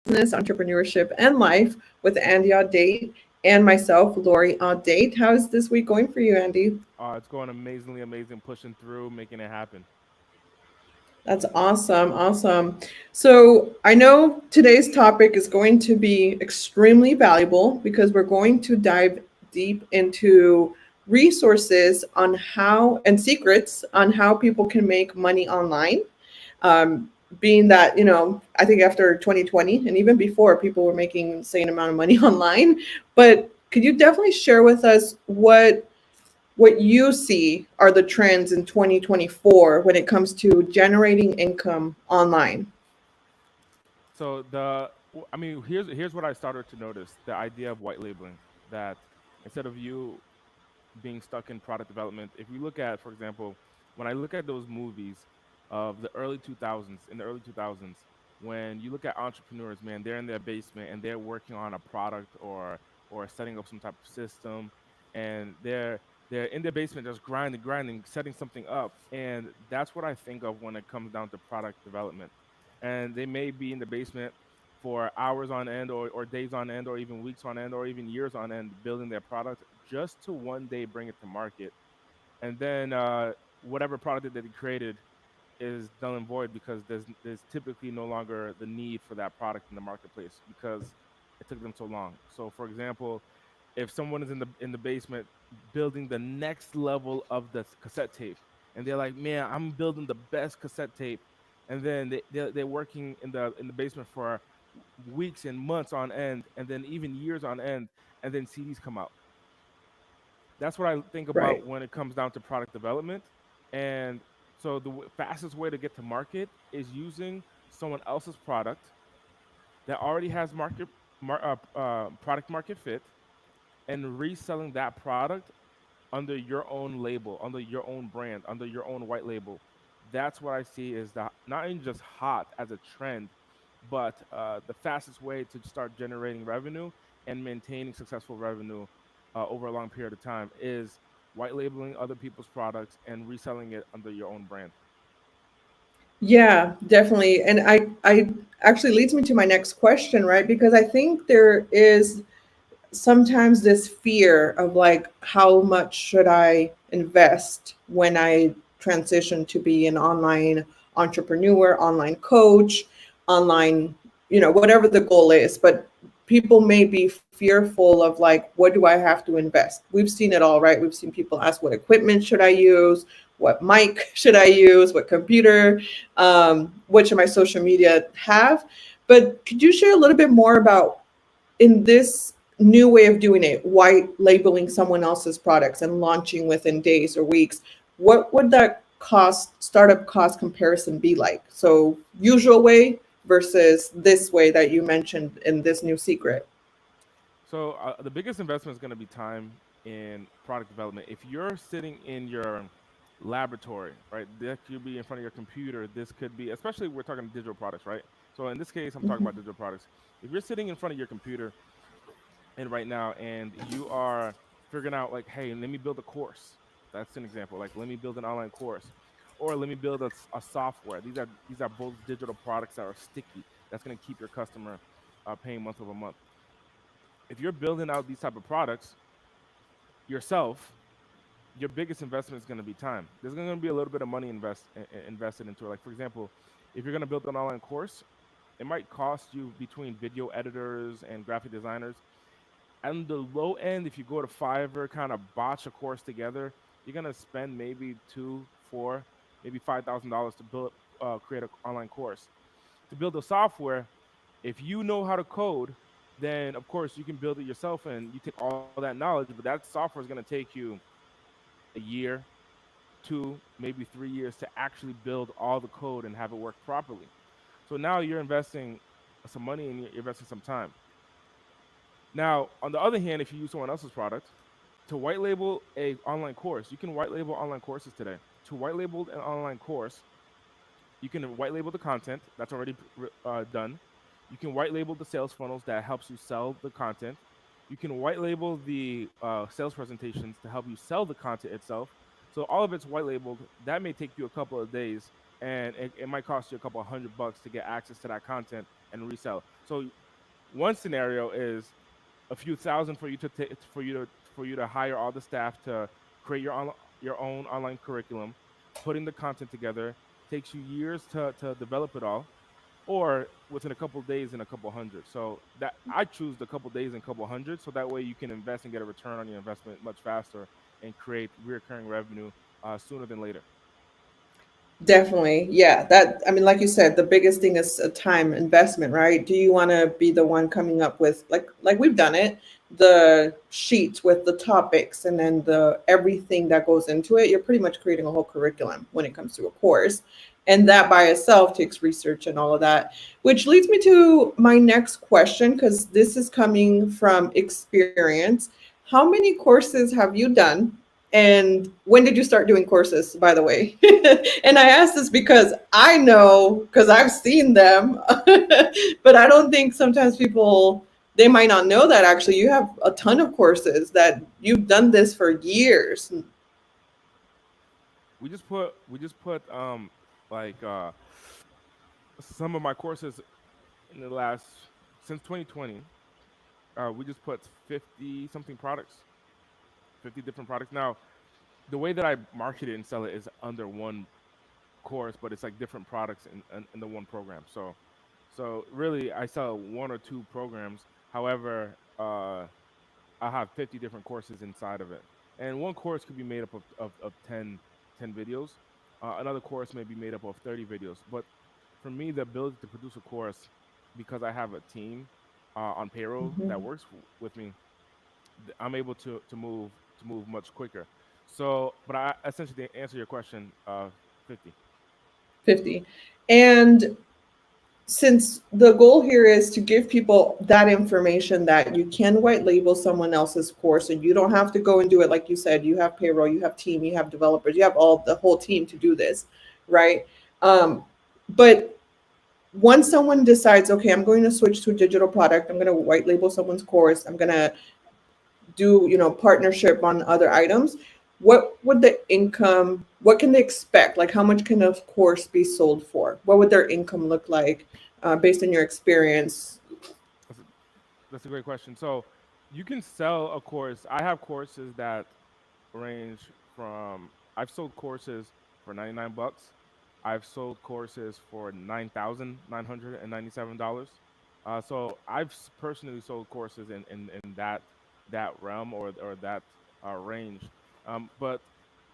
business, entrepreneurship, and life with Andy Audate and myself, Lori Audate. How is this week going for you, Andy? It's going amazingly amazing, pushing through, making it happen. That's awesome. Awesome. So, I know today's topic is going to be extremely valuable because we're going to dive deep into resources on how and secrets on how people can make money online. Um, Being that, I think after 2020 and even before, people were making insane amount of money online. But could you definitely share with us what you see are the trends in 2024 when it comes to generating income online? So I mean, here's what I started to notice: the idea of white labeling. That instead of you being stuck in product development, if you look at, for example, when I look at those movies of the early 2000s, in the early 2000s, when you look at entrepreneurs, man, they're in their basement and they're working on a product or setting up some type of system, and they're in their basement just grinding, setting something up, and that's what I think of when it comes down to product development. And they may be in the basement for hours on end or days on end or even weeks on end or even years on end building their product just to one day bring it to market, and then whatever product that they created is null and void because there's typically no longer the need for that product in the marketplace because it took them so long. So for example, if someone is in the basement building the next level of the cassette tape, and they're like, man, I'm building the best cassette tape, and then they're working in the basement for weeks and months on end, and then even years on end, and then CDs come out. That's what I think Right. about when it comes down to product development. And so the fastest way to get to market is using someone else's product that already has product market fit, and reselling that product under your own label, under your own brand, under your own white label. That's what I see is that not only just hot as a trend, but the fastest way to start generating revenue and maintaining successful revenue over a long period of time is white labeling other people's products and reselling it under your own brand. Yeah, definitely. And I actually leads me to my next question, right? Because I think there is sometimes this fear of like, how much should I invest when I transition to be an online entrepreneur, online coach, online, whatever the goal is. But people may be fearful of like, what do I have to invest? We've seen it all, right? We've seen people ask, what equipment should I use? What mic should I use? What computer? What should my social media have? But could you share a little bit more about in this new way of doing it, white labeling someone else's products and launching within days or weeks, what would that startup cost comparison be like? So, usual way versus this way that you mentioned in this new secret. So the biggest investment is going to be time in product development. If you're sitting in your laboratory, right, that could be in front of your computer. This could be, especially we're talking digital products, right? So in this case, I'm talking about digital products. If you're sitting in front of your computer and right now, and you are figuring out like, hey, let me build a course. That's an example. Like, let me build an online course, or let me build a software. These are both digital products that are sticky. That's going to keep your customer paying month over month. If you're building out these type of products yourself, your biggest investment is going to be time. There's going to be a little bit of money invested into it. Like for example, if you're going to build an online course, it might cost you between video editors and graphic designers. On the low end, if you go to Fiverr, kind of botch a course together, you're going to spend maybe two, four, maybe $5,000 to create an online course. To build a software, if you know how to code, then of course you can build it yourself and you take all that knowledge, but that software is going to take you a year, 2, maybe 3 years to actually build all the code and have it work properly. So now you're investing some money and you're investing some time. Now, on the other hand, if you use someone else's product to white label a online course, you can white label online courses today. To white label an online course, you can white label the content that's already done. You can white label the sales funnels that helps you sell the content. You can white label the sales presentations to help you sell the content itself. So all of it's white labeled. That may take you a couple of days, and it might cost you a couple of $100 to get access to that content and resell. So one scenario is a few thousand for you to hire all the staff to create your own online curriculum, putting the content together takes you years to develop it all, or within a couple of days and a couple hundred. So that I choose the couple of days and couple hundred, so that way you can invest and get a return on your investment much faster and create recurring revenue sooner than later. Definitely. Yeah. That, I mean, like you said, the biggest thing is a time investment, right? Do you want to be the one coming up with like we've done it, the sheets with the topics and then the everything that goes into it? You're pretty much creating a whole curriculum when it comes to a course. And that by itself takes research and all of that, which leads me to my next question, because this is coming from experience. How many courses have you done? And when did you start doing courses, by the way? And I ask this because I know, because I've seen them, but I don't think sometimes people, they might not know that actually you have a ton of courses that you've done this for years. We just put like some of my courses in the last since 2020. We just put 50 something products, 50 different products. Now the way that I market it and sell it is under one course, but it's like different products in the one program. So really, I sell one or two programs. However, I have 50 different courses inside of it, and one course could be made up of 10 videos. Another course may be made up of 30 videos. But for me, the ability to produce a course, because I have a team on payroll that Mhm. works with me, I'm able to move much quicker. So, but I essentially to answer your question, 50. 50. And since the goal here is to give people that information that you can white label someone else's course and you don't have to go and do it, like you said, you have payroll, you have team, you have developers, you have all the whole team to do this, right? But once someone decides, okay, I'm going to switch to a digital product, I'm going to white label someone's course, I'm going to do, partnership on other items, what would the income, what can they expect? Like how much can a course be sold for? What would their income look like, based on your experience? That's a, that's a great question. So you can sell a course. I have courses that range from I've sold courses for $99. I've sold courses for $9,997. So I've personally sold courses in that realm or that range. But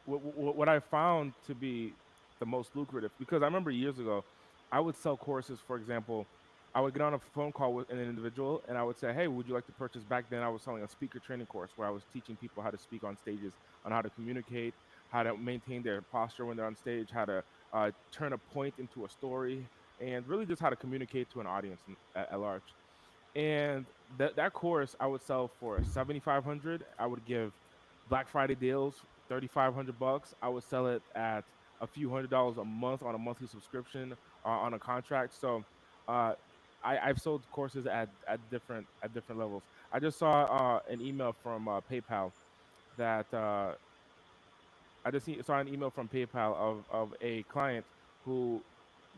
what I found to be the most lucrative, because I remember years ago, I would sell courses. For example, I would get on a phone call with an individual and I would say, "Hey, would you like to purchase?" Back then, I was selling a speaker training course where I was teaching people how to speak on stages, on how to communicate, how to maintain their posture when they're on stage, how to turn a point into a story, and really just how to communicate to an audience at large. And that course I would sell for 7,500. I would give Black Friday deals, $3,500. I would sell it at a few $100s a month on a monthly subscription on a contract. So uh, I've sold courses at different levels. I just saw an email from PayPal that saw an email from PayPal of a client who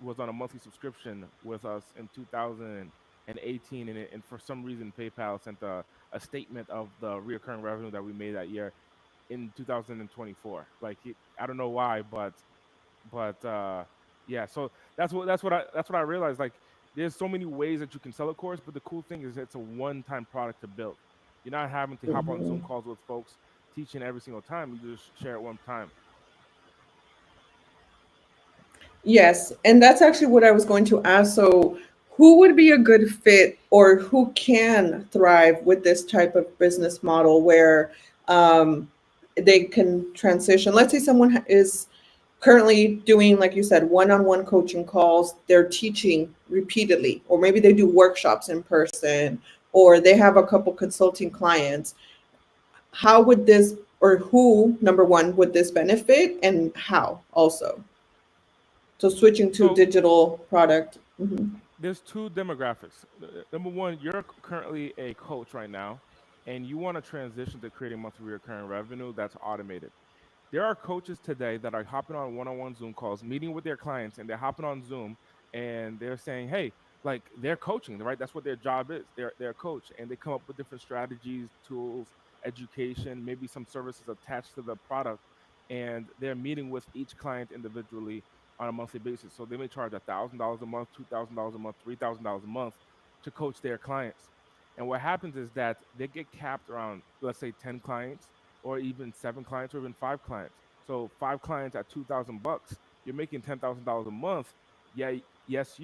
was on a monthly subscription with us in 2018, and for some reason PayPal sent a statement of the recurring revenue that we made that year in 2024. Like I don't know why, but yeah. So that's what I realized. Like there's so many ways that you can sell a course, but the cool thing is it's a one-time product to build. You're not having to hop on Zoom Mhm. calls with folks teaching every single time. You just share it one time. Yes, and that's actually what I was going to ask. So, who would be a good fit or who can thrive with this type of business model where, um, they can transition? Let's say someone is currently doing, like you said, one on one coaching calls, they're teaching repeatedly, or maybe they do workshops in person, or they have a couple consulting clients. How would this, or who, number one, would this benefit and how also? So switching to So digital product. Mhm. there's two demographics. Number one, you're currently a coach right now, and you want to transition to creating monthly recurring revenue that's automated. There are coaches today that are hopping on one-on-one Zoom calls, meeting with their clients, and they're hopping on Zoom and they're saying, "Hey, like they're coaching, right? That's what their job is. They're a coach, and they come up with different strategies, tools, education, maybe some services attached to the product, and they're meeting with each client individually on a monthly basis. So they may charge $1,000 a month, $2,000 a month, $3,000 a month to coach their clients. And what happens is that they get capped around, let's say, 10 clients, or even 7 clients, or even 5 clients. So 5 clients at $2,000, you're making $10,000 a month. Yeah, yes,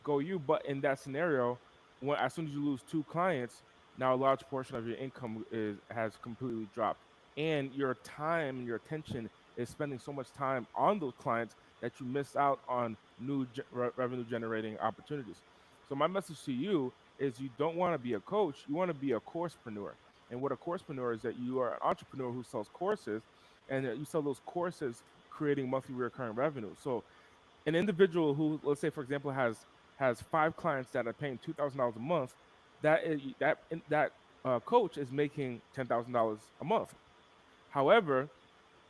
go you. But in that scenario, when as soon as you lose 2 clients, now a large portion of your income is has completely dropped, and your time and your attention is spending so much time on those clients that you miss out on new revenue generating opportunities. So my message to you is you don't want to be a coach, you want to be a coursepreneur. And what a coursepreneur is, that you are an entrepreneur who sells courses, and that you sell those courses creating monthly recurring revenue. So an individual who, let's say, for example, has 5 clients that are paying $2,000 a month, that coach is making $10,000 a month. However,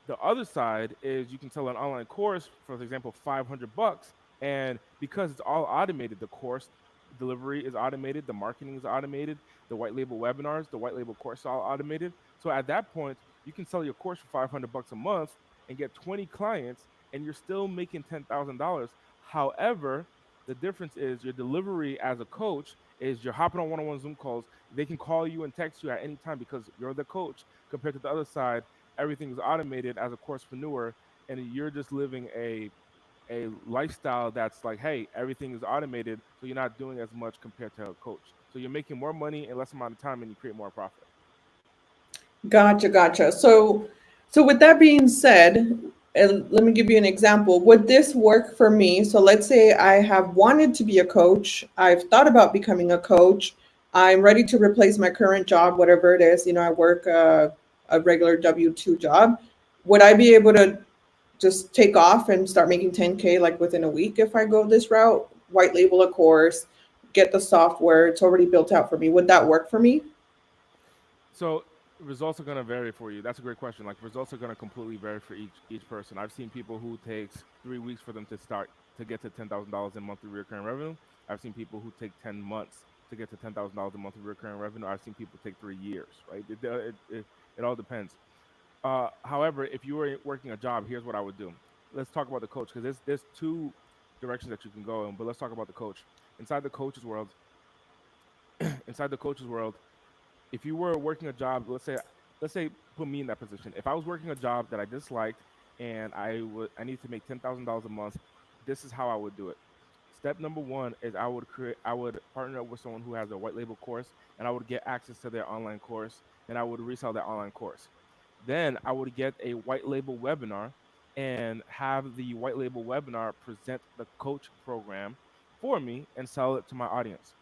the other side is you can sell an online course for example, $500, and because it's all automated, the course delivery is automated, the marketing is automated, the white label webinars, the white label course are all automated. So at that point, you can sell your course for $500 a month and get 20 clients, and you're still making $10,000. However, the difference is your delivery as a coach is you're hopping on one-on-one Zoom calls. They can call you and text you at any time because you're the coach. Compared to the other side, everything is automated as a coursepreneur, and you're just living a lifestyle that's like, hey, everything is automated, so you're not doing as much compared to a coach. So you're making more money in less amount of time, and you create more profit. Gotcha, gotcha. So with that being said, let me give you an example. Would this work for me? So let's say I have wanted to be a coach. I've thought about becoming a coach. I'm ready to replace my current job, whatever it is. I work a regular W-2 job. Would I be able to just take off and start making 10K like within a week if I go this route? White label a course, get the software. It's already built out for me. Would that work for me? So results are going to vary for you. That's a great question. Like results are going to completely vary for each person. I've seen people who takes 3 weeks for them to start to get to $10,000 in monthly recurring revenue. I've seen people who take 10 months to get to $10,000 in monthly recurring revenue. I've seen people take 3 years. Right? It all depends. However, if you were working a job, here's what I would do. Let's talk about the coach, because there's 2 directions that you can go in. But let's talk about the coach. Inside the coach's world, inside the coach's world, if you were working a job, let's say put me in that position. If I was working a job that I disliked, and I need to make $10,000 a month, this is how I would do it. Step number one is I would partner up with someone who has a white label course, and I would get access to their online course, and I would resell that online course. Then I would get a white label webinar, and have the white label webinar present the coach program for me and sell it to my audience.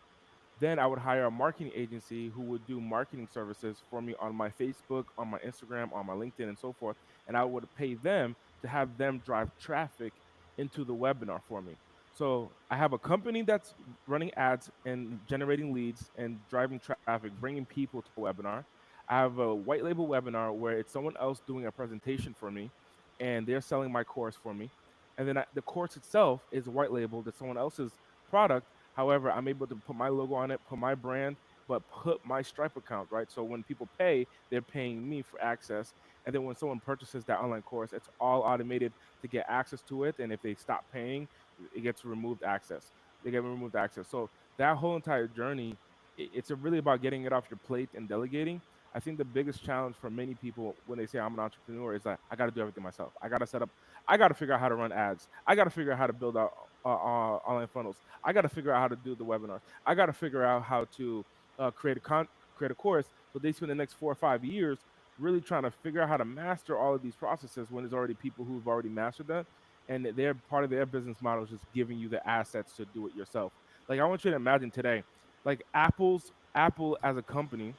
Then I would hire a marketing agency who would do marketing services for me on my Facebook, on my Instagram, on my LinkedIn, and so forth. And I would pay them to have them drive traffic into the webinar for me. So I have a company that's running ads and generating leads and driving traffic, bringing people to a webinar. I have a white label webinar where it's someone else doing a presentation for me, and they're selling my course for me. And then the course itself is white labeled. It's someone else's product. However, I'm able to put my logo on it, put my brand, but put my Stripe account, right? So when people pay, they're paying me for access. And then when someone purchases that online course, it's all automated to get access to it. And if they stop paying, it gets removed access. They get removed access. So that whole entire journey, it's really about getting it off your plate and delegating. I think the biggest challenge for many people when they say I'm an entrepreneur is that I got to do everything myself. I got to set up, I got to figure out how to run ads. I got to figure out how to build out online funnels. I got to figure out how to do the webinars. I got to figure out how to create a course. So they spend the next 4 or 5 years really trying to figure out how to master all of these processes when there's already people who've already mastered that, and they're part of their business model is just giving you the assets to do it yourself. Like I want you to imagine today, like Apple as a company,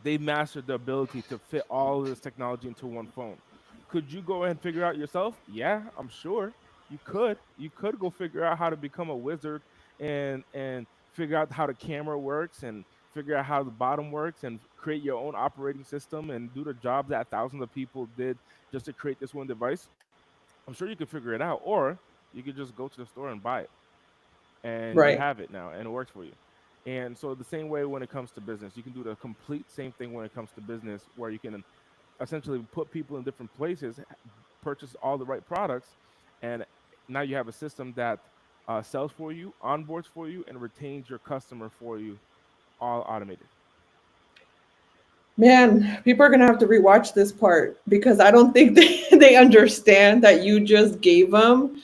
they mastered the ability to fit all of this technology into one phone. Could you go ahead and figure out yourself? Yeah, I'm sure you could. You could go figure out how to become a wizard and figure out how the camera works and figure out how the bottom works and create your own operating system and do the job that thousands of people did just to create this one device. I'm sure you could figure it out, or you could just go to the store and buy it. and you Right. have it now and it works for you. And so the same way when it comes to business, you can do the complete same thing when it comes to business, where you can essentially put people in different places, purchase all the right products, and now you have a system that sells for you, onboards for you, and retains your customer for you, all automated. Man, people are gonna have to rewatch this part because I don't think they understand that you just gave them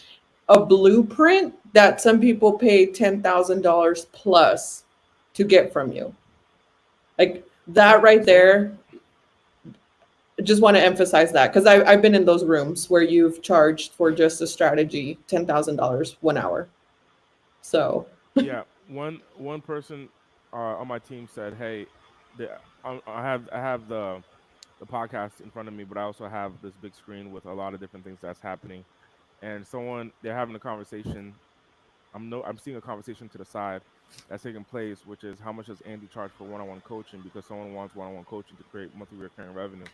a blueprint that some people pay $10,000 plus to get from you. Like that So right someone, there. I just want to emphasize that because I've been in those rooms where you've charged for just a strategy $10,000 1 hour. So, yeah, one person on my team said, "Hey, I have the podcast in front of me, but I also have this big screen with a lot of different things that's happening." And someone they're having a conversation. I'm seeing a conversation to the side that's taking place, which is how much does Andy charge for one-on-one coaching because someone wants one-on-one coaching to create monthly recurring revenue,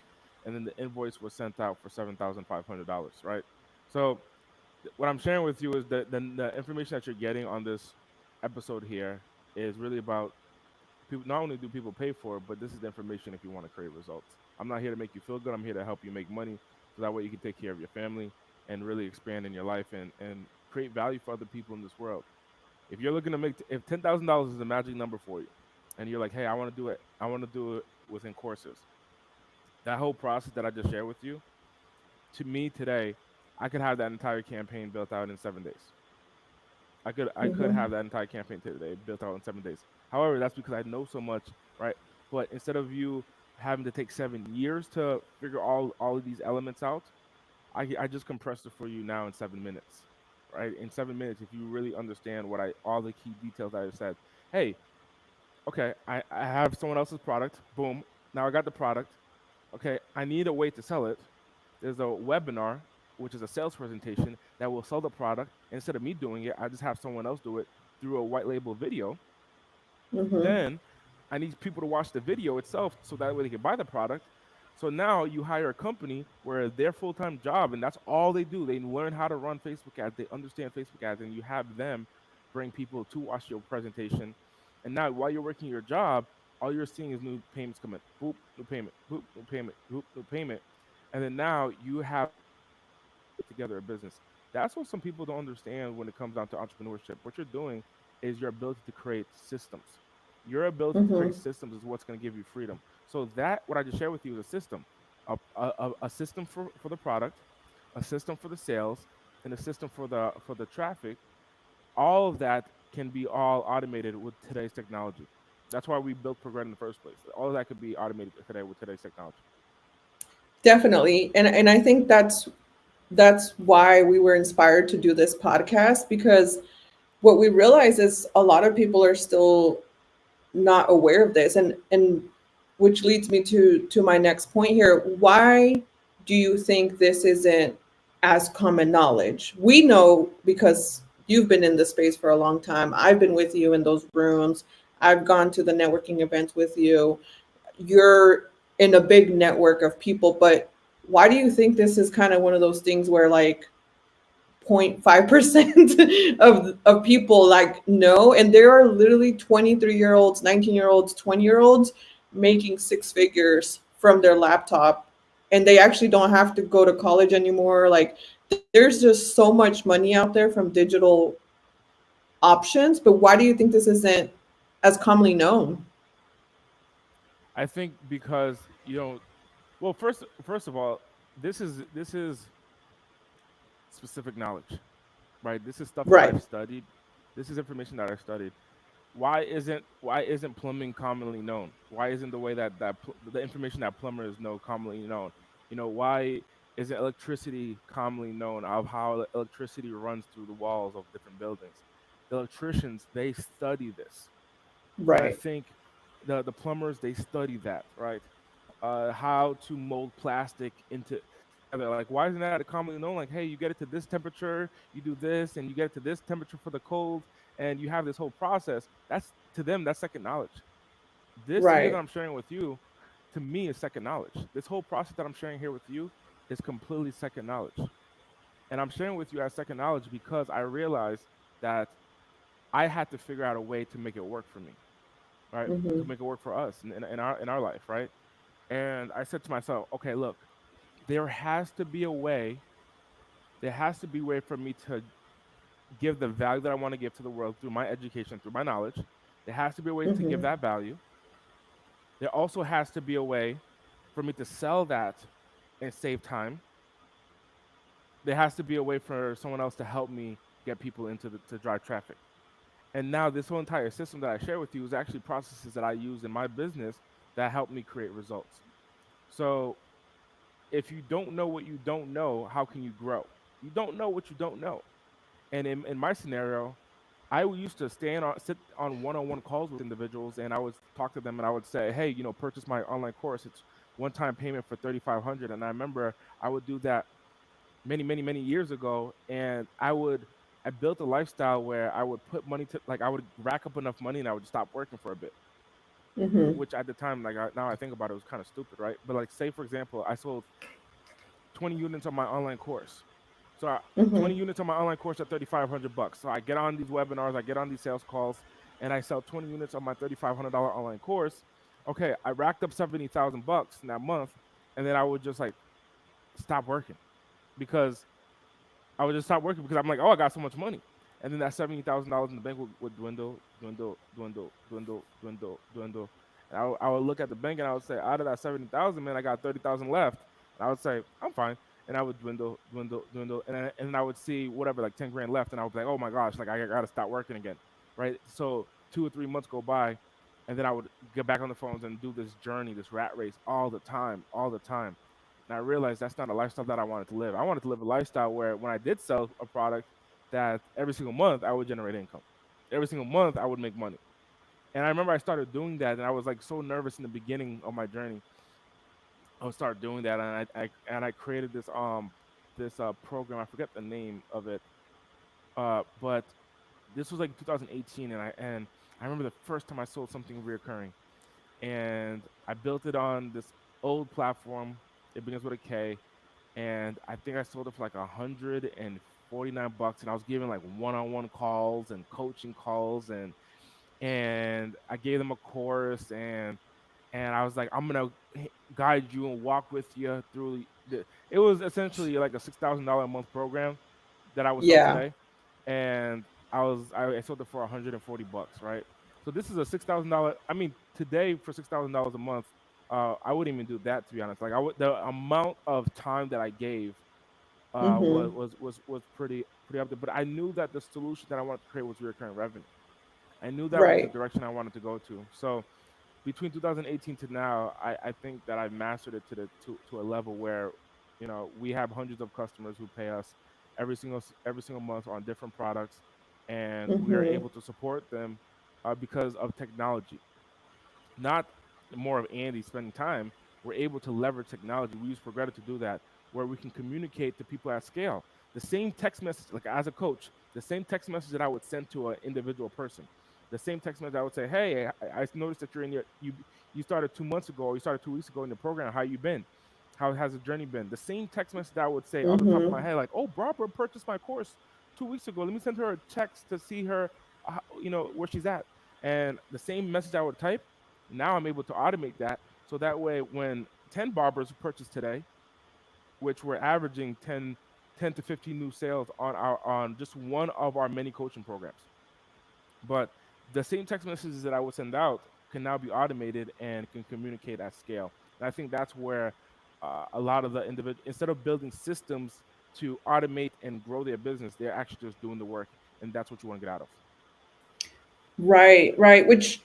and then the invoice was sent out for $7,500, right? So what I'm sharing with you is that the information that you're getting on this episode here is really about people. Not only do people pay for it, but this is the information if you want to create results. I'm not here to make you feel good. I'm here to help you make money so that way you can take care of your family and really expand in your life and create value for other people in this world. If you're looking to make, if $10,000 is a magic number for you, and you're like, hey, I want to do it, I want to do it within courses. That whole process that I just shared with you, to me today, I could have that entire campaign built out in 7 days. I could mhm. have that entire campaign today built out in 7 days. However, that's because I know so much, right? But instead of you having to take 7 years to figure all of these elements out, I just compressed it for you now in 7 minutes, right? In 7 minutes, if you really understand what I all the key details I said, hey, okay, I have someone else's product. Boom. Now I got the product. Okay, I need a way to sell it. There's a webinar, which is a sales presentation that will sell the product. Instead of me doing it, I just have someone else do it through a white label video. Mhm. Then I need people to watch the video itself so that way they can buy the product. So now you hire a company where their full time job, and that's all they do. They learn how to run Facebook ads, they understand Facebook ads, and you have them bring people to watch your presentation. And now while you're working your job, all you're seeing is new payments come in. Boop, new payment, boop, new payment, boop, new payment. And then now you have put together a business. That's what some people don't understand when it comes down to entrepreneurship. What you're doing is your ability to create systems. Your ability to create Mhm. systems is what's going to give you freedom. So that what I just shared with you is a system, a system for the product, a system for the sales, and a system for the traffic. All of that can be all automated with today's technology. That's why we built Progress in the first place. All of that could be automated today with today's technology. Definitely. And I think that's why we were inspired to do this podcast because what we realize is a lot of people are still not aware of this, and which leads me to my next point here. Why do you think this isn't as common knowledge? We know because you've been in this space for a long time. I've been with you in those rooms. I've gone to the networking events with you. You're in a big network of people, but why do you think this is kind of one of those things where like 0.5% of people like know, and there are literally 23-year-olds, 19-year-olds, 20-year-olds making six figures from their laptop, and they actually don't have to go to college anymore. Like there's just so much money out there from digital options, but why do you think this isn't as commonly known? I think because well, first of all, this is specific knowledge, right? This is stuff that Right. I've studied. This is information that I studied. Why isn't plumbing commonly known? Why isn't the way the information that plumbers know commonly known? Why isn't electricity commonly known of how electricity runs through the walls of different buildings? The electricians, they study this. And I Right. think the plumbers, they study that, right? How to mold plastic into together. Like, why isn't that commonly known? Like, hey, you get it to this temperature, you do this, and you get it to this temperature for the cold, and you have this whole process. That's to them, that's second knowledge. This here that Right. I'm sharing with you, to me, is second knowledge. This whole process that I'm sharing here with you is completely second knowledge. And I'm sharing with you as second knowledge because I realize that I had to figure out a way to make it work for me, right? To Mhm. make it work for us in our life, right? And I said to myself, okay, look, there has to be a way. There has to be a way for me to give the value that I want to give to the world through my education, through my knowledge. There has to be a way to give Mhm. that value. There also has to be a way for me to sell that and save time. There has to be a way for someone else to help me get people to drive traffic. And now this whole entire system that I share with you is actually processes that I use in my business that help me create results. So if you don't know what you don't know, how can you grow? You don't know what you don't know. And in my scenario, I used to sit on one-on-one calls with individuals, and I would talk to them, and I would say, "Hey, purchase my online course. It's one-time payment for 3,500." And I remember I would do that many, many, many years ago, and I built a lifestyle where I would put money to like I would rack up enough money, and I would stop working for a bit. Mhm. Which at the time, now I think about it, was kind of stupid, right? But like, say for example, I sold 20 units on my online course. So 20 Mhm. units on my online course at 3,500 bucks. So I get on these webinars, I get on these sales calls, and I sell 20 units on my $3,500 online course. Okay, I racked up 70,000 bucks in that month, and then I would just like stop working because I would just stop working because I'm like, oh, I got so much money. And then that $70,000 in the bank would dwindle, dwindle, dwindle, dwindle, dwindle, dwindle. And I would look at the bank and I would say, out of that 70,000, man, I got 30,000 left. And I would say, I'm fine. And I would dwindle, dwindle, dwindle. And then I would see whatever, like 10 grand left. And I would be like, oh my gosh, like I got to stop working again. Right. So 2 or 3 months go by. And then I would get back on the phones and do this journey, this rat race all the time, all the time. And I realized that's not a lifestyle that I wanted to live. I wanted to live a lifestyle where when I did sell a product, that every single month I would generate income. Every single month I would make money. And I remember I started doing that, and I was like so nervous in the beginning of my journey. I would start doing that, and I created this program. I forget the name of it, but this was like 2018, and I remember the first time I sold something reoccurring, and I built it on this old platform. It begins with a K, and I think I sold it for like $149, and I was giving like one-on-one calls and coaching calls, and I gave them a course, and I was like, I'm gonna guide you and walk with you through the. It was essentially like a $6,000 a month program that I would sell Yeah. today, and I sold it for $140, right? So this is a $6,000. I mean, today for $6,000 a month, I wouldn't even do that, to be honest. Like the amount of time that I gave Mhm. was pretty up there. But I knew that the solution that I wanted to create was recurring revenue. I knew that was the Right. direction I wanted to go to. So between 2018 to now, I think that I've mastered it to a level where we have hundreds of customers who pay us every single month on different products, and we are Mhm. able to support them because of technology, not more of Andy spending time. We're able to leverage technology. We use Progretta to do that, where we can communicate to people at scale. The same text message, like as a coach, the same text message that I would send to an individual person, the same text message I would say, "Hey, I noticed that you started 2 months ago, or you started 2 weeks ago in the program. How you been? How has the journey been?" The same text message that I would say on the top of my Mhm. head, like, "Oh, Barbara purchased my course 2 weeks ago. Let me send her a text to see her, where she's at." And the same message I would type, now I'm able to automate that, so that way when 10 barbers purchase today, which we're averaging 10 to 15 new sales on just one of our many coaching programs. But the same text messages that I would send out can now be automated and can communicate at scale. And I think that's where a lot of the individual, instead of building systems to automate and grow their business, they're actually just doing the work, and that's what you want to get out of. Right, right. Which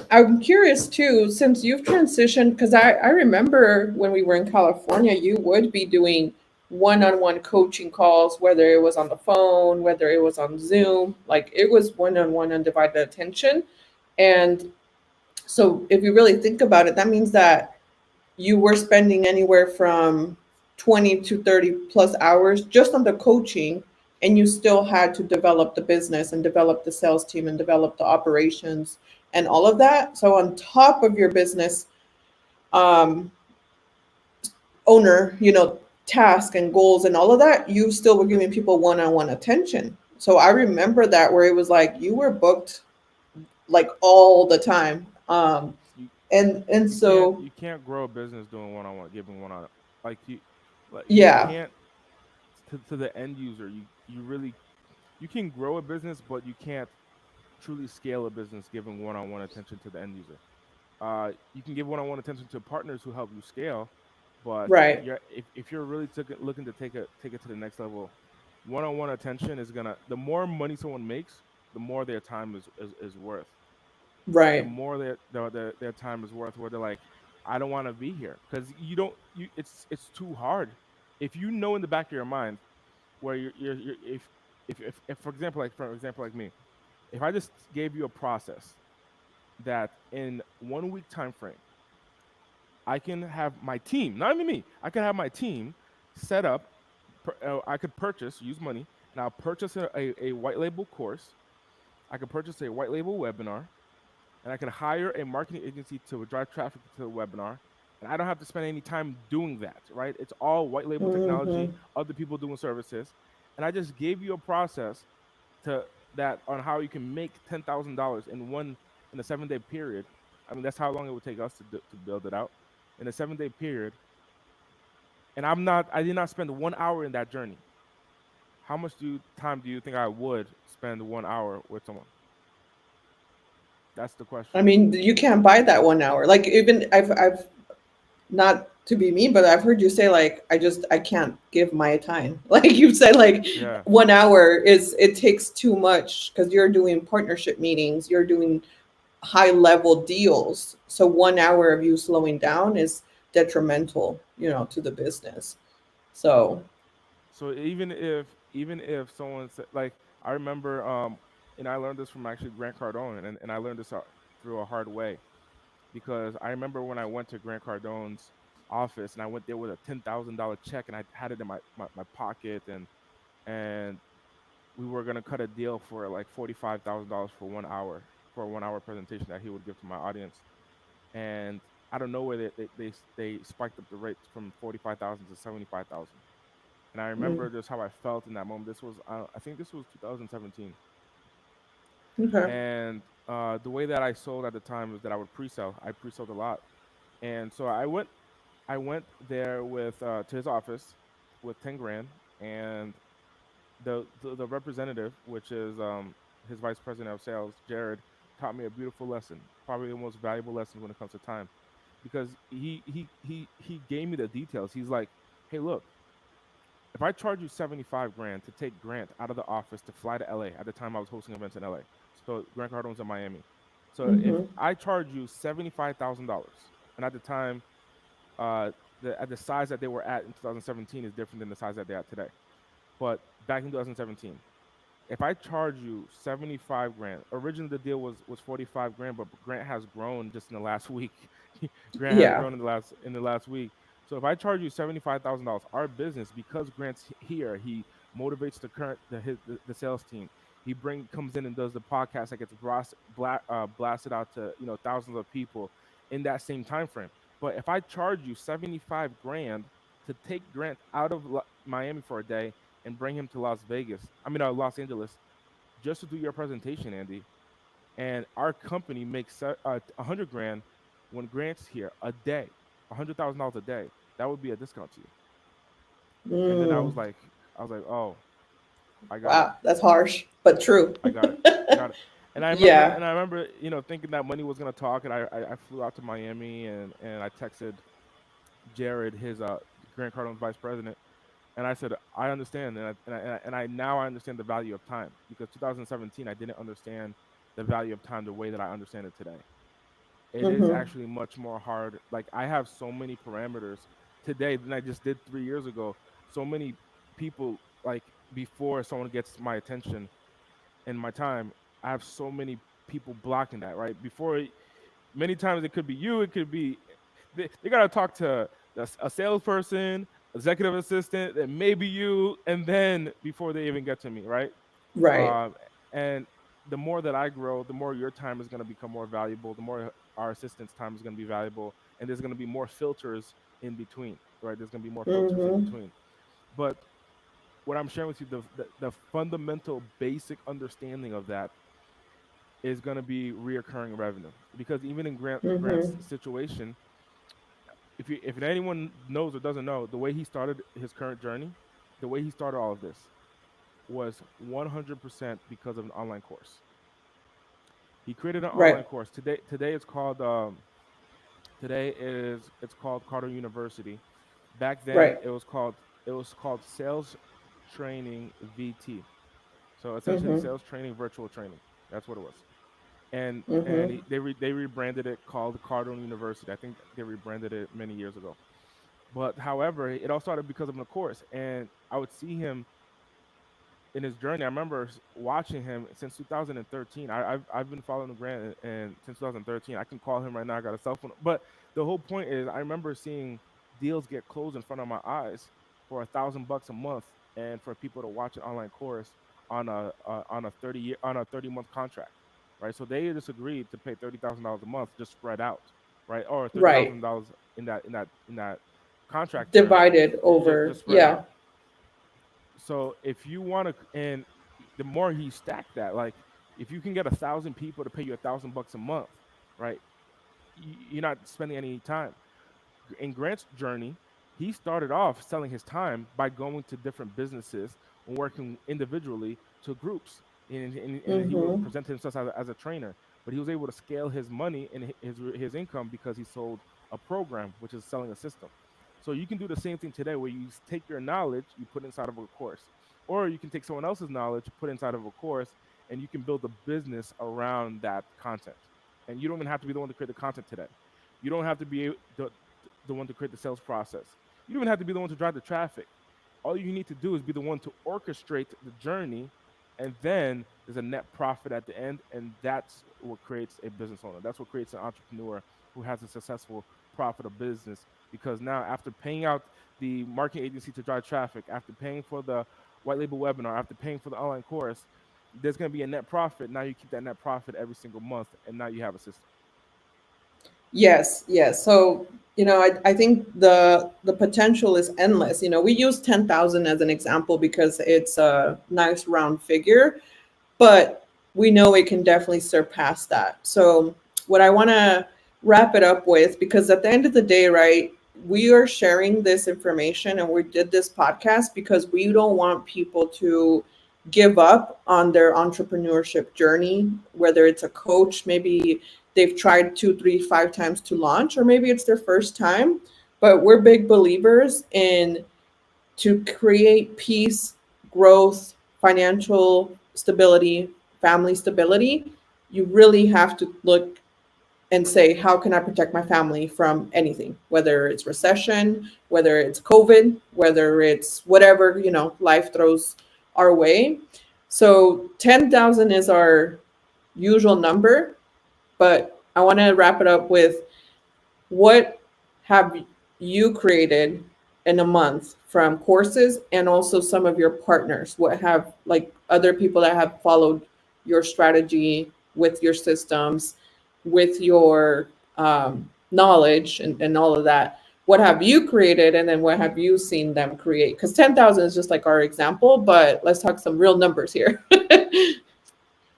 I'm curious too, since you've transitioned, because I remember when we were in California, you would be doing one-on-one coaching calls, whether it was on the phone, whether it was on Zoom, like it was one-on-one undivided attention. And so if you really think about it, that means that you were spending anywhere from 20 to 30 plus hours just on the coaching, and you still had to develop the business and develop the sales team and develop the operations and all of that. So on top of your business um, owner, task and goals and all of that, you still were giving people one-on-one attention. So I remember that where it was like you were booked like all the time. You And you can't so you can't grow a business doing one on one, giving one on like you yeah, can't to the end user. You really you can grow a business, but you can't truly scale a business giving one on one attention to the end user. You can give one on one attention to partners who help you scale, but right, you're if you're really looking to take it to the next level, one on one attention is gonna the more money someone makes, the more their time is worth. The right, more their time is worth, where they're like, I don't want to be here because you don't you it's too hard. If you know in the back of your mind where you're if for example like me, if I just gave you a process that in 1 week time frame I can have my team, not even me, I can have my team set up, I could purchase, use money, and I'll purchase a white label course, I could purchase a white label webinar, and I can hire a marketing agency to drive traffic to the webinar. And I don't have to spend any time doing that, right? It's all white label hmm, technology, other people doing services. And I just gave you a process to that on how you can make $10,000 in a 7 day period. I mean, that's how long it would take us to build it out in a 7 day period. And I did not spend 1 hour in that journey. How much time do you think I would spend 1 hour with someone? That's the I question. mean, you can't buy that 1 hour. Like even I've not to be mean, but I've heard you say like I can't give my time. Like you've said like Yeah. 1 hour is it takes too much because you're doing partnership meetings, you're doing high level deals. So 1 hour of you slowing down is detrimental, to the business. So So even if someone said like I remember and I learned this from actually Grant Cardone and I learned this through a hard way because I remember when I went to Grant Cardone's office and I went there with a $10,000 check and I had it in my pocket and we were gonna cut a deal for like $45,000 for 1 hour for a 1 hour presentation that he would give to my audience and I don't know where they spiked up the rates from 45,000 to 75,000. And I mm, remember just how I felt in that moment. This was, I think this was 2017. okay. And the way that I sold at the time was that I would pre-sell. I pre-sold a lot, and so I went there with to his office with 10 grand, and the representative, which is his vice president of sales, Jared, taught me a beautiful lesson, probably the most valuable lesson when it comes to time, because he gave me the details. He's like, hey, look, if I charge you 75 grand to take Grant out of the office to fly to LA at the time I was hosting events in LA. So Grant Cardone's in Miami. So if Hmm. I charge you $75,000, and at the time, at the size that they were at in 2017 is different than the size that they're at today. But back in 2017, if I charge you 75 grand, originally the deal was 45 grand, but Grant has grown just in the last week. Grant has Yeah. grown in the last week. So if I charge you $75,000, our business, because Grant's here, he motivates the sales team. He comes in and does the podcast that gets blasted out to thousands of people in that same time frame. But if I charge you 75 grand to take Grant out of Miami for a day and bring him to Los Angeles, just to do your presentation, Andy. And our company makes 100 grand when Grant's here a day, $100,000 a day. That would be a discount to you. And then Mm, I was like, oh, I got it, wow, that's harsh, but true. I got it, I got it. Yeah. And I remember, thinking that money was gonna talk, and I flew out to Miami, and I texted Jared, his Grant Cardone's vice president, and I said, I understand, and I now I understand the value of time because 2017 I didn't understand the value of time the way that I understand it today. It is Hmm. actually much more hard. Like I have so many parameters today than I just did 3 years ago. So many people like before someone gets my attention and my time, I have so many people blocking that. Right before, many times it could be you, it could be they got to talk to a salesperson, executive assistant, and maybe you, and then before they even get to me, right? Right. Um, and the more that I grow, the more your time is going to become more valuable. The more our assistant's time is going to be valuable, and there's going to be more filters in between, right? There's going to be more filters in Hmm. between. But what I'm sharing with you, the fundamental basic understanding of that is going to be reoccurring revenue. Because even in Grant's Mm-hmm. situation, if anyone knows or doesn't know, the way he started his current journey, the way he started all of this was 100% because of an online course. He created an Right. online course. Today it's called Carter University. Back then Right. it was called Sales Training VT. So essentially Mm-hmm. sales training, virtual training. That's what it was. And Mm-hmm. they rebranded it called Carter University. I think they rebranded it many years ago. But however, it all started because of the course, and I would see him in his journey. I remember watching him since 2013. I've been following Grant and since 2013. I can call him right now. I got a cell phone. But the whole point is, I remember seeing deals get closed in front of my eyes for $1,000 a month, and for people to watch an online course on a 30-month contract, right? So they just agreed to pay $30,000 a month, just spread out, right, or thirty Right. thousand dollars in that contract term, Divided over. just spread Yeah. out. So if you want to, and the more he stacked that, like if you can get 1,000 people to pay you $1,000 a month, right? You're not spending any time. In Grant's journey, he started off selling his time by going to different businesses and working individually to groups. And he would Mm-hmm. present himself as a trainer, but he was able to scale his money and his income because he sold a program, which is selling a system. So you can do the same thing today, where you take your knowledge, you put inside of a course, or you can take someone else's knowledge, put inside of a course, and you can build a business around that content. And you don't even have to be the one to create the content today. You don't have to be the one to create the sales process. You don't even have to be the one to drive the traffic. All you need to do is be the one to orchestrate the journey, and then there's a net profit at the end, and that's what creates a business owner. That's what creates an entrepreneur who has a successful, profitable business. Because now, after paying out the marketing agency to drive traffic, after paying for the white label webinar, after paying for the online course, there's going to be a net profit. Now you keep that net profit every single month, and now you have a system. Yes, yes. So, I think the potential is endless. We use 10,000 as an example because it's a nice round figure, but we know it can definitely surpass that. So, what I want to wrap it up with, because at the end of the day, right, we are sharing this information and we did this podcast because we don't want people to give up on their entrepreneurship journey, whether it's a coach, maybe they've tried two, three, five times to launch, or maybe it's their first time. But we're big believers in to create peace, growth, financial stability, family stability. You really have to look and say, how can I protect my family from anything, whether it's recession, whether it's COVID, whether it's whatever, life throws our way. So 10,000 is our usual number, but I want to wrap it up with, what have you created in a month from courses, and also some of your partners? What have, like, other people that have followed your strategy with your systems, with your knowledge, and all of that? What have you created, and then what have you seen them create? Because 10,000 is just like our example, but let's talk some real numbers here.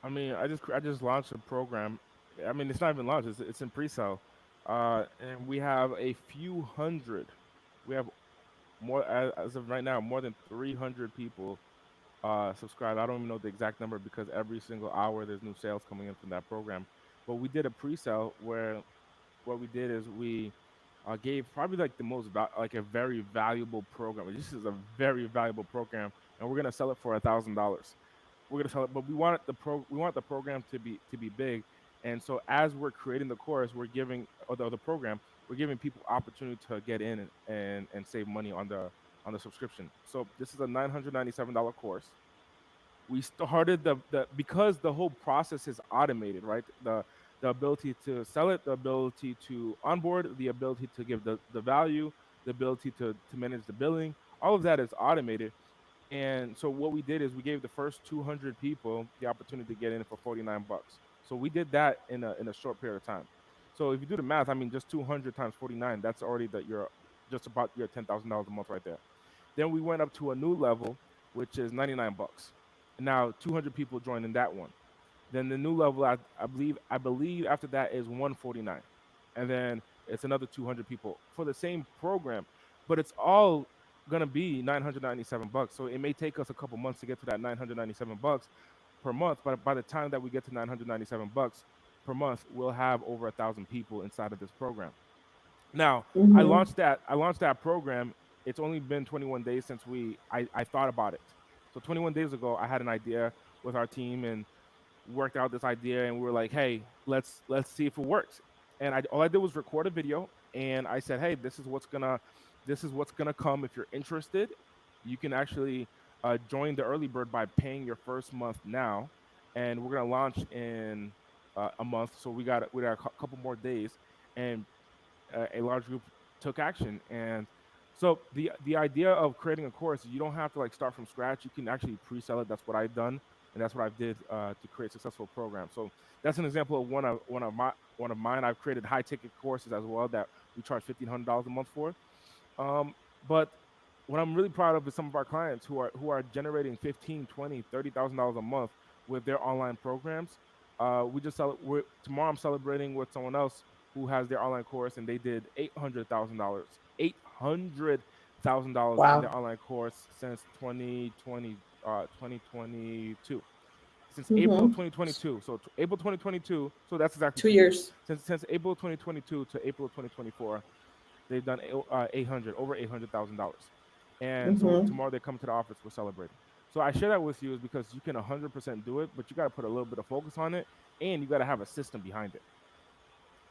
I mean, I just launched a program. I mean, it's not even launched; it's in pre-sale, and we have a few hundred. We have more as of right now, more than 300 people subscribed. I don't even know the exact number because every single hour there's new sales coming in from that program. But we did a pre-sale where what we did is we gave probably like like a very valuable program. This is a very valuable program, and we're gonna sell it for $1,000. We're gonna sell it, but we want the program to be big. And so as we're creating the course, we're giving, or the program, we're giving people opportunity to get in and save money on the subscription. So this is a $997 course. We started the because the whole process is automated, right? The ability to sell it, the ability to onboard, the ability to give the value, the ability to manage the billing, all of that is automated. And so what we did is we gave the first 200 people the opportunity to get in for $49. So we did that in a short period of time. So if you do the math, I mean, just 200 times 49, that's already your just about your $10,000 a month right there. Then we went up to a new level which is $99. Now 200 people join in that one. Then the new level, I believe after that is 149, and then it's another 200 people for the same program, but it's all gonna be $997. So it may take us a couple months to get to that $997 per month, but by the time that we get to $997 per month, we'll have over 1,000 people inside of this program. Now, I Mm-hmm. launched that. I launched that program. It's only been 21 days since I thought about it. So 21 days ago, I had an idea with our team and worked out this idea, and we were like, hey, let's see if it works. And all I did was record a video, and I said, hey, this is what's gonna come. If you're interested, you can actually join the early bird by paying your first month now, and we're gonna launch in a month. So we got a couple more days, and a large group took action. And so the idea of creating a course, you don't have to like start from scratch. You can actually pre-sell it. That's what I've done, and that's what I've did to create successful programs. So that's an example of one of mine. I've created high ticket courses as well that we charge $1,500 a month for. But what I'm really proud of is some of our clients who are generating 15, 20, $30,000 a month with their online programs. Tomorrow I'm celebrating with someone else who has their online course, and they did $800,000, $800,000 in Wow. their online course since 2022. Since April Mm-hmm. 2022. So April 2022. So that's exactly 2 2 years. years. Since April 2022 to April 2024, they've done 800 over $800,000. And so Mm-hmm. tomorrow they come to the office, we're celebrating. So I share that with you is because you can 100% do it, but you got to put a little bit of focus on it, and you got to have a system behind it.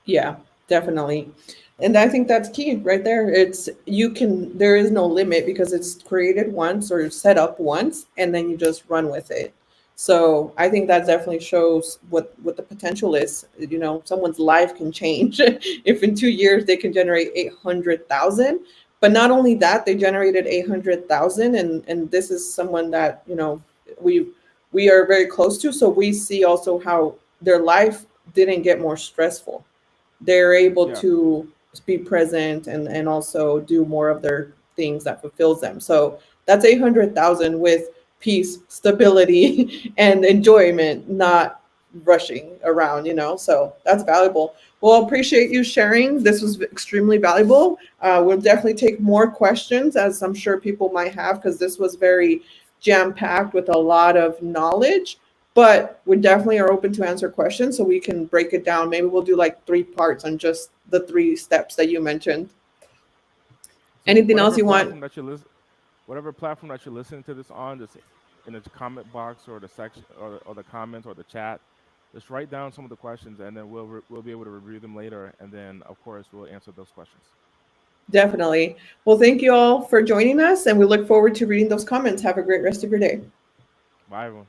Yeah, definitely. And I think that's key right there. There is no limit because it's created once or set up once and then you just run with it. So I think that definitely shows what the potential is. You know, someone's life can change if in 2 years they can generate 800,000. But not only that, they generated 800,000, and this is someone that, we we are very close to. So we see also how their life didn't get more stressful. They're able Yeah. to be present and also do more of their things that fulfills them. So that's 800,000 with peace, stability, and enjoyment, not rushing around, so that's valuable. Well, appreciate you sharing. This was extremely valuable. We'll definitely take more questions, as I'm sure people might have, because this was very jam packed with a lot of knowledge, but we definitely are open to answer questions so we can break it down. Maybe we'll do like 3 parts on just the 3 steps that you mentioned. So Anything else you want? whatever platform that you're listening to this on, just in the comment box or the section or the comments or the chat, just write down some of the questions, and then we'll be able to review them later, and then of course we'll answer those questions. Definitely. Well, thank you all for joining us, and we look forward to reading those comments. Have a great rest of your day. Bye, everyone.